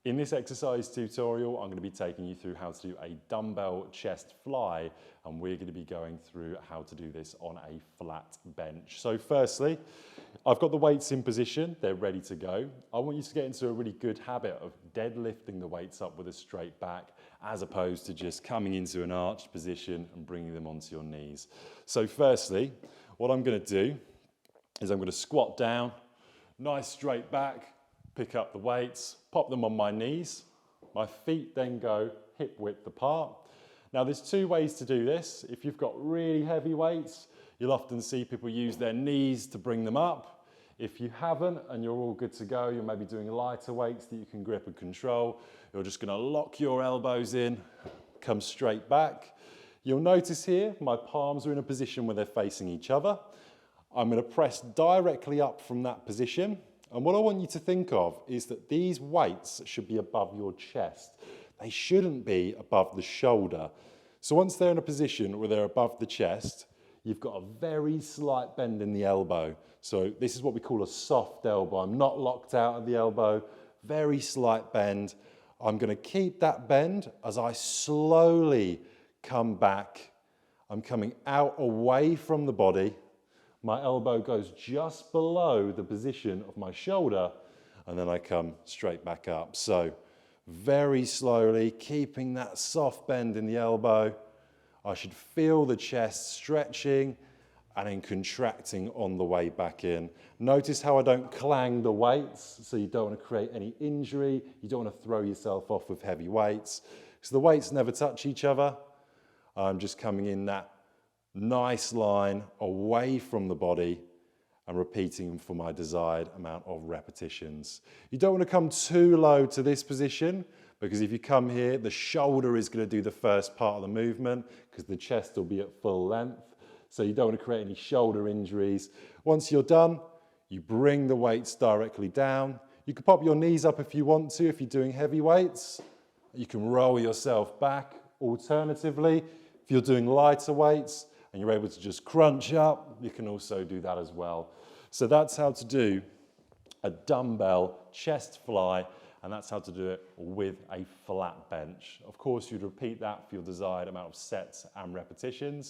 In this exercise tutorial, I'm going to be taking you through how to do a dumbbell chest fly, and we're going to be going through how to do this on a flat bench. So firstly, I've got the weights in position, they're ready to go. I want you to get into a really good habit of deadlifting the weights up with a straight back, as opposed to just coming into an arched position and bringing them onto your knees. So firstly, what I'm going to do is I'm going to squat down, nice straight back, pick up the weights, pop them on my knees. My feet then go hip width apart. Now there's two ways to do this. If you've got really heavy weights, you'll often see people use their knees to bring them up. If you haven't and you're all good to go, you're maybe doing lighter weights that you can grip and control, you're just going to lock your elbows in, come straight back. You'll notice here my palms are in a position where they're facing each other. I'm going to press directly up from that position. And what I want you to think of is that these weights should be above your chest. They shouldn't be above the shoulder. So once they're in a position where they're above the chest, you've got a very slight bend in the elbow. So this is what we call a soft elbow. I'm not locked out at the elbow, very slight bend. I'm going to keep that bend as I slowly come back. I'm coming out away from the body. My elbow goes just below the position of my shoulder, and then I come straight back up. So very slowly, keeping that soft bend in the elbow. I should feel the chest stretching and then contracting on the way back in. Notice how I don't clang the weights, so you don't want to create any injury. You don't want to throw yourself off with heavy weights. So the weights never touch each other. I'm just coming in that nice line away from the body and repeating for my desired amount of repetitions. You don't want to come too low to this position, because if you come here, the shoulder is going to do the first part of the movement because the chest will be at full length. So you don't want to create any shoulder injuries. Once you're done, you bring the weights directly down. You can pop your knees up if you want to, if you're doing heavy weights. You can roll yourself back. Alternatively, if you're doing lighter weights, and you're able to just crunch up, you can also do that as well. So that's how to do a dumbbell chest fly, and that's how to do it with a flat bench. Of course, you'd repeat that for your desired amount of sets and repetitions.